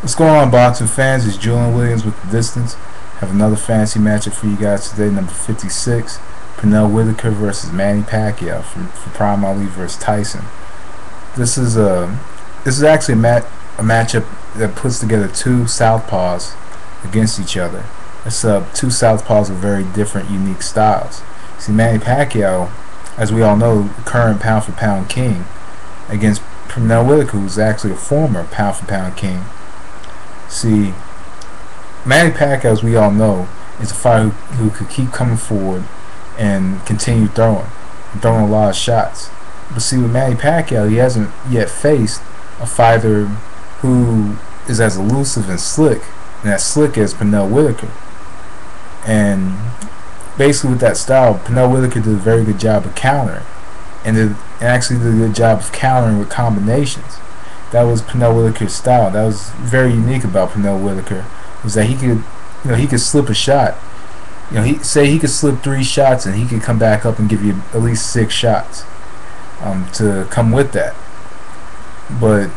What's going on, boxing fans? It's Julian Williams with The Distance. Have another fantasy matchup for you guys today, number 56. Pernell Whitaker versus Manny Pacquiao for Prime Ali versus Tyson. This is actually a matchup that puts together two southpaws against each other. It's two southpaws with very different, unique styles. See, Manny Pacquiao, as we all know, current pound for pound king, against Pernell Whitaker, who's actually a former pound for pound king. See, Manny Pacquiao, as we all know, is a fighter who could keep coming forward and continue throwing a lot of shots. But see, with Manny Pacquiao, he hasn't yet faced a fighter who is as elusive and slick, and as slick as Pernell Whitaker. And basically with that style, Pernell Whitaker did a very good job of countering, and actually did a good job of countering with combinations. That was Pernell Whitaker's style. That was very unique about Pernell Whitaker, was that he could slip a shot. He could slip 3 shots and he could come back up and give you at least 6 shots to come with that. But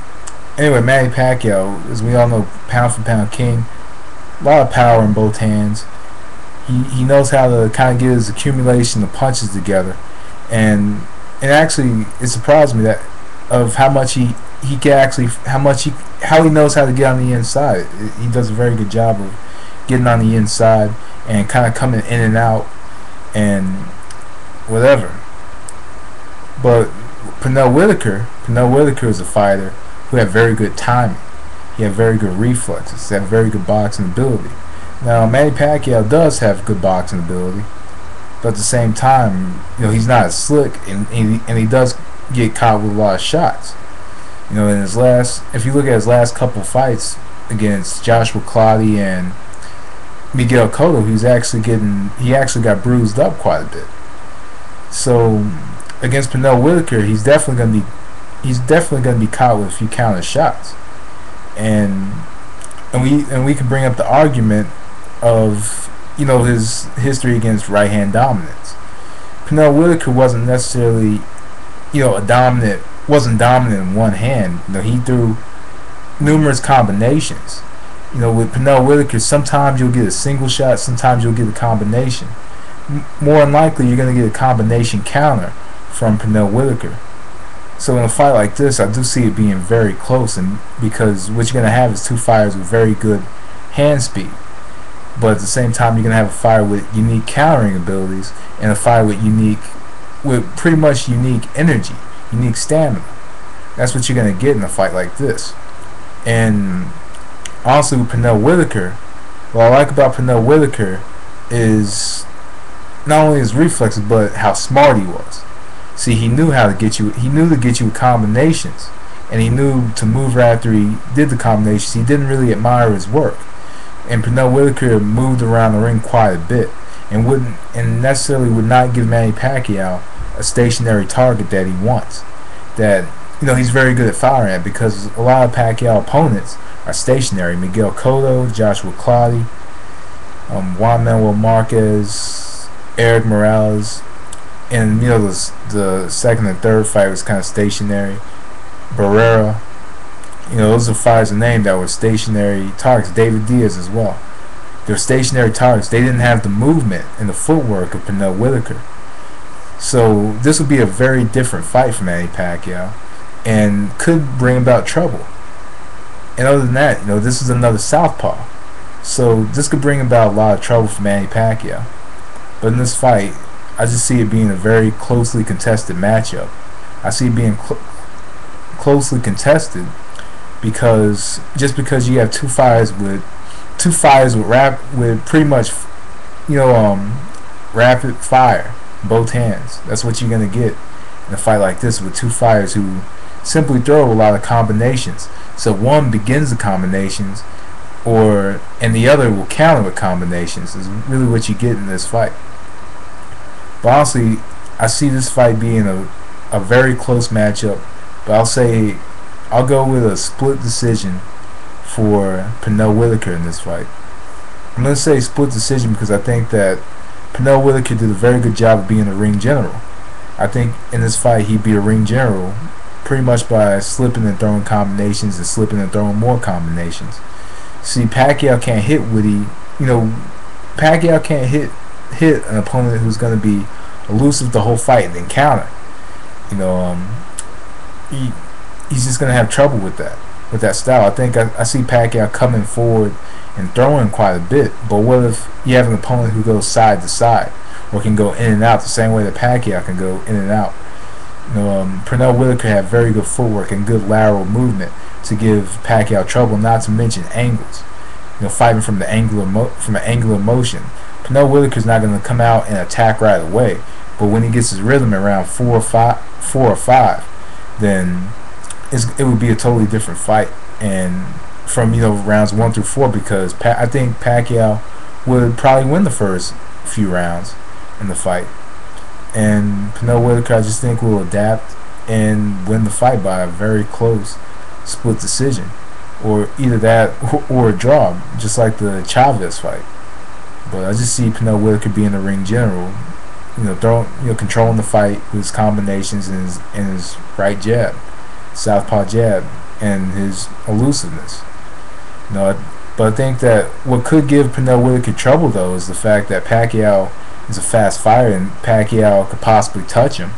anyway, Manny Pacquiao, as we all know, pound for pound king, a lot of power in both hands. He knows how to kind of get his accumulation of punches together, and actually it surprised me that of how much he knows how to get on the inside. He does a very good job of getting on the inside and kind of coming in and out and whatever. But Pernell Whitaker is a fighter who had very good timing. He had very good reflexes. He had very good boxing ability. Now, Manny Pacquiao does have good boxing ability, but at the same time, he's not as slick, and he does get caught with a lot of shots. In his last, if you look at his last couple fights against Joshua Clottey and Miguel Cotto, he actually got bruised up quite a bit. So against Pernell Whitaker, he's definitely gonna be caught with a few counter shots, and we can bring up the argument of his history against right hand dominance. Pernell Whitaker wasn't necessarily wasn't dominant in one hand. He threw numerous combinations. With Pernell Whitaker, sometimes you'll get a single shot, sometimes you'll get a combination. More than likely, you're going to get a combination counter from Pernell Whitaker. So in a fight like this, I do see it being very close, and because what you're going to have is two fighters with very good hand speed, but at the same time, you're going to have a fighter with unique countering abilities and a fighter with pretty much unique energy, unique stamina. That's what you're going to get in a fight like this. And honestly, with Pernell Whitaker, what I like about Pernell Whitaker is not only his reflexes, but how smart he was. See, he knew how to get you. He knew to get you with combinations, and he knew to move right after he did the combinations. He didn't really admire his work, and Pernell Whitaker moved around the ring quite a bit, and necessarily would not give Manny Pacquiao a stationary target that he wants. That he's very good at firing at, because a lot of Pacquiao opponents are stationary. Miguel Cotto, Joshua Clottey, Juan Manuel Marquez, Eric Morales. And the second and third fight was kind of stationary. Barrera, those are fighters of name that were stationary targets. David Diaz as well. They were stationary targets. They didn't have the movement and the footwork of Pernell Whitaker. So this would be a very different fight for Manny Pacquiao, and could bring about trouble. And other than that, this is another southpaw, so this could bring about a lot of trouble for Manny Pacquiao. But in this fight, I just see it being a very closely contested matchup. I see it being closely contested because you have two fighters with pretty much rapid fire in both hands. That's what you're gonna get in a fight like this, with two fighters who simply throw a lot of combinations. So one begins the combinations, and the other will counter with combinations. Is really what you get in this fight. But honestly, I see this fight being a very close matchup. But I'll go with a split decision for Pernell Whitaker in this fight. I'm going to say split decision because I think that Pernell Whitaker did a very good job of being a ring general. I think in this fight he'd be a ring general pretty much by slipping and throwing combinations and slipping and throwing more combinations. See, Pacquiao can't hit Woody. You know, Pacquiao can't hit an opponent who's going to be elusive the whole fight and then counter. You know, he's just going to have trouble with that style. I think I see Pacquiao coming forward and throwing quite a bit. But what if you have an opponent who goes side to side or can go in and out the same way that Pacquiao can go in and out? You know, Pernell Whitaker had very good footwork and good lateral movement to give Pacquiao trouble. Not to mention angles. You know, fighting from the angular motion. Pernell Whitaker's not going to come out and attack right away, but when he gets his rhythm around 4 or 5, then it would be a totally different fight. And from rounds 1 through 4, because I think Pacquiao would probably win the first few rounds in the fight. And Pernell Whitaker, I just think, will adapt and win the fight by a very close split decision, or either that or a draw, just like the Chavez fight. But I just see Pernell Whitaker being the ring general, controlling the fight with his combinations and his right jab, southpaw jab, and his elusiveness. But I think that what could give Pernell Whitaker trouble, though, is the fact that Pacquiao is a fast fighter and Pacquiao could possibly touch him.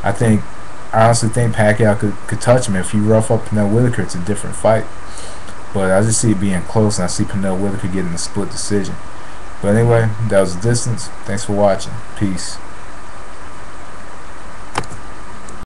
I honestly think Pacquiao could touch him. If you rough up Pernell Whitaker, it's a different fight. But I just see it being close, and I see Pernell Whitaker getting a split decision. But anyway, that was the distance. Thanks for watching. Peace.